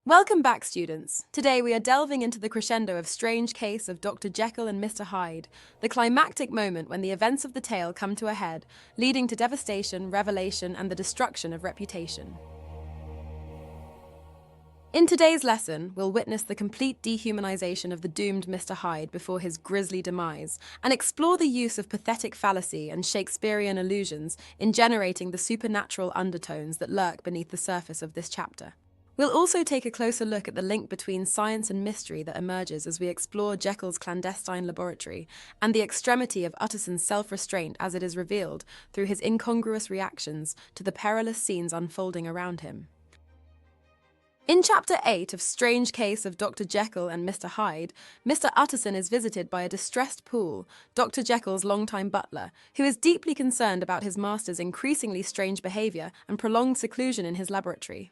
Welcome back, students. Today we are delving into the crescendo of strange case of Dr. Jekyll and Mr. Hyde, the climactic moment when the events of the tale come to a head, leading to devastation, revelation, and the destruction of reputation. In today's lesson, we'll witness the complete dehumanization of the doomed Mr. Hyde before his grisly demise, and explore the use of pathetic fallacy and Shakespearean allusions in generating the supernatural undertones that lurk beneath the surface of this chapter. We'll also take a closer look at the link between science and mystery that emerges as we explore Jekyll's clandestine laboratory and the extremity of Utterson's self-restraint as it is revealed through his incongruous reactions to the perilous scenes unfolding around him. In Chapter 8 of Strange Case of Dr. Jekyll and Mr. Hyde, Mr. Utterson is visited by a distressed Poole, Dr. Jekyll's longtime butler, who is deeply concerned about his master's increasingly strange behavior and prolonged seclusion in his laboratory.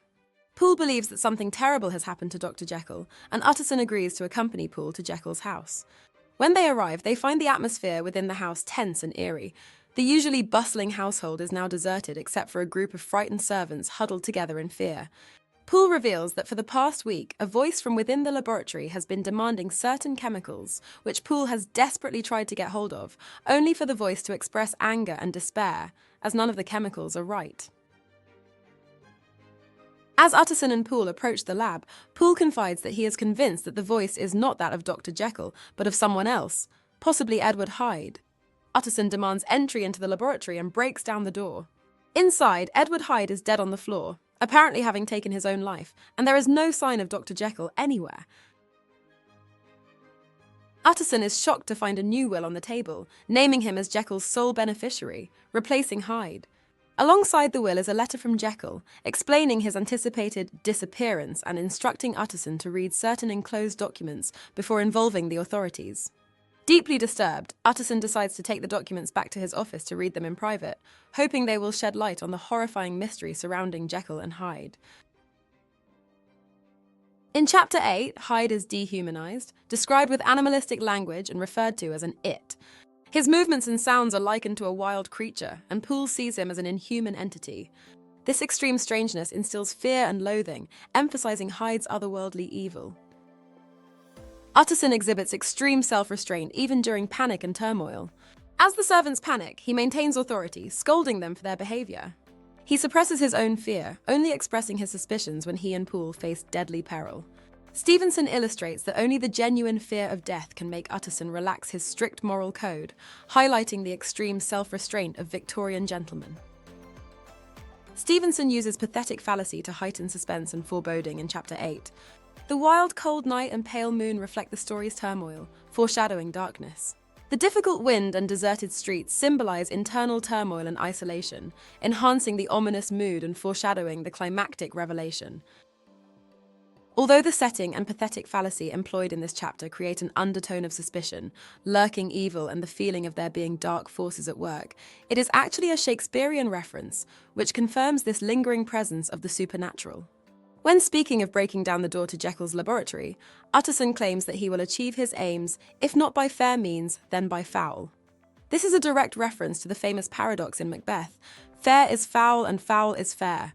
Poole believes that something terrible has happened to Dr. Jekyll, and Utterson agrees to accompany Poole to Jekyll's house. When they arrive, they find the atmosphere within the house tense and eerie. The usually bustling household is now deserted except for a group of frightened servants huddled together in fear. Poole reveals that for the past week, a voice from within the laboratory has been demanding certain chemicals, which Poole has desperately tried to get hold of, only for the voice to express anger and despair, as none of the chemicals are right. As Utterson and Poole approach the lab, Poole confides that he is convinced that the voice is not that of Dr. Jekyll, but of someone else, possibly Edward Hyde. Utterson demands entry into the laboratory and breaks down the door. Inside, Edward Hyde is dead on the floor, apparently having taken his own life, and there is no sign of Dr. Jekyll anywhere. Utterson is shocked to find a new will on the table, naming him as Jekyll's sole beneficiary, replacing Hyde. Alongside the will is a letter from Jekyll, explaining his anticipated disappearance and instructing Utterson to read certain enclosed documents before involving the authorities. Deeply disturbed, Utterson decides to take the documents back to his office to read them in private, hoping they will shed light on the horrifying mystery surrounding Jekyll and Hyde. In Chapter 8, Hyde is dehumanized, described with animalistic language and referred to as an it. His movements and sounds are likened to a wild creature, and Poole sees him as an inhuman entity. This extreme strangeness instills fear and loathing, emphasizing Hyde's otherworldly evil. Utterson exhibits extreme self-restraint even during panic and turmoil. As the servants panic, he maintains authority, scolding them for their behavior. He suppresses his own fear, only expressing his suspicions when he and Poole face deadly peril. Stevenson illustrates that only the genuine fear of death can make Utterson relax his strict moral code, highlighting the extreme self-restraint of Victorian gentlemen. Stevenson uses pathetic fallacy to heighten suspense and foreboding in Chapter 8. The wild, cold night and pale moon reflect the story's turmoil, foreshadowing darkness. The difficult wind and deserted streets symbolize internal turmoil and isolation, enhancing the ominous mood and foreshadowing the climactic revelation. Although the setting and pathetic fallacy employed in this chapter create an undertone of suspicion, lurking evil and the feeling of there being dark forces at work, it is actually a Shakespearean reference, which confirms this lingering presence of the supernatural. When speaking of breaking down the door to Jekyll's laboratory, Utterson claims that he will achieve his aims, if not by fair means, then by foul. This is a direct reference to the famous paradox in Macbeth, fair is foul and foul is fair,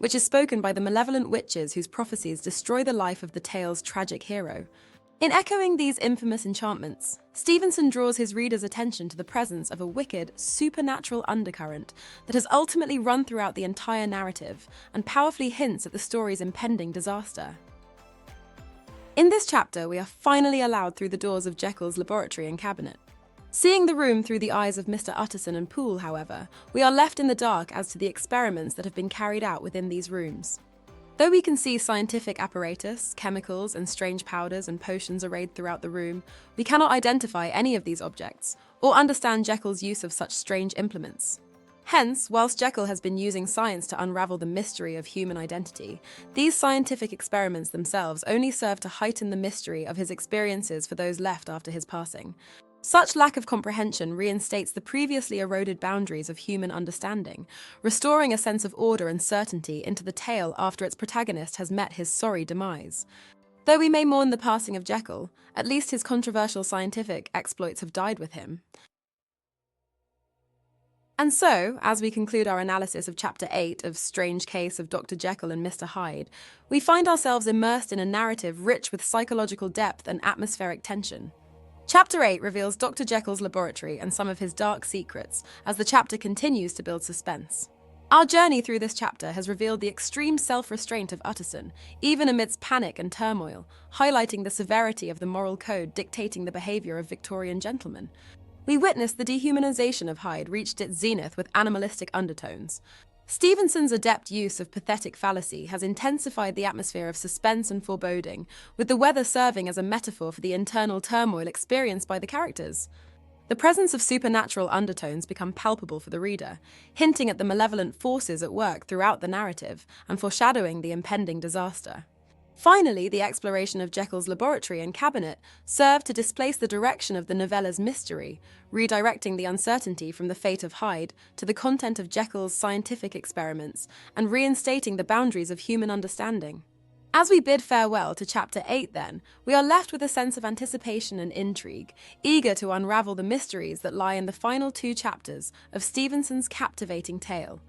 which is spoken by the malevolent witches whose prophecies destroy the life of the tale's tragic hero. In echoing these infamous enchantments, Stevenson draws his reader's attention to the presence of a wicked, supernatural undercurrent that has ultimately run throughout the entire narrative and powerfully hints at the story's impending disaster. In this chapter, we are finally allowed through the doors of Jekyll's laboratory and cabinet. Seeing the room through the eyes of Mr. Utterson and Poole, however, we are left in the dark as to the experiments that have been carried out within these rooms. Though we can see scientific apparatus, chemicals, and strange powders and potions arrayed throughout the room, we cannot identify any of these objects, or understand Jekyll's use of such strange implements. Hence, whilst Jekyll has been using science to unravel the mystery of human identity, these scientific experiments themselves only serve to heighten the mystery of his experiences for those left after his passing. Such lack of comprehension reinstates the previously eroded boundaries of human understanding, restoring a sense of order and certainty into the tale after its protagonist has met his sorry demise. Though we may mourn the passing of Jekyll, at least his controversial scientific exploits have died with him. And so, as we conclude our analysis of Chapter 8 of Strange Case of Dr. Jekyll and Mr. Hyde, we find ourselves immersed in a narrative rich with psychological depth and atmospheric tension. Chapter 8 reveals Dr. Jekyll's laboratory and some of his dark secrets as the chapter continues to build suspense. Our journey through this chapter has revealed the extreme self-restraint of Utterson, even amidst panic and turmoil, highlighting the severity of the moral code dictating the behavior of Victorian gentlemen. We witnessed the dehumanisation of Hyde reached its zenith with animalistic undertones. Stevenson's adept use of pathetic fallacy has intensified the atmosphere of suspense and foreboding, with the weather serving as a metaphor for the internal turmoil experienced by the characters. The presence of supernatural undertones become palpable for the reader, hinting at the malevolent forces at work throughout the narrative and foreshadowing the impending disaster. Finally, the exploration of Jekyll's laboratory and cabinet served to displace the direction of the novella's mystery, redirecting the uncertainty from the fate of Hyde to the content of Jekyll's scientific experiments and reinstating the boundaries of human understanding. As we bid farewell to Chapter 8 then, we are left with a sense of anticipation and intrigue, eager to unravel the mysteries that lie in the final two chapters of Stevenson's captivating tale.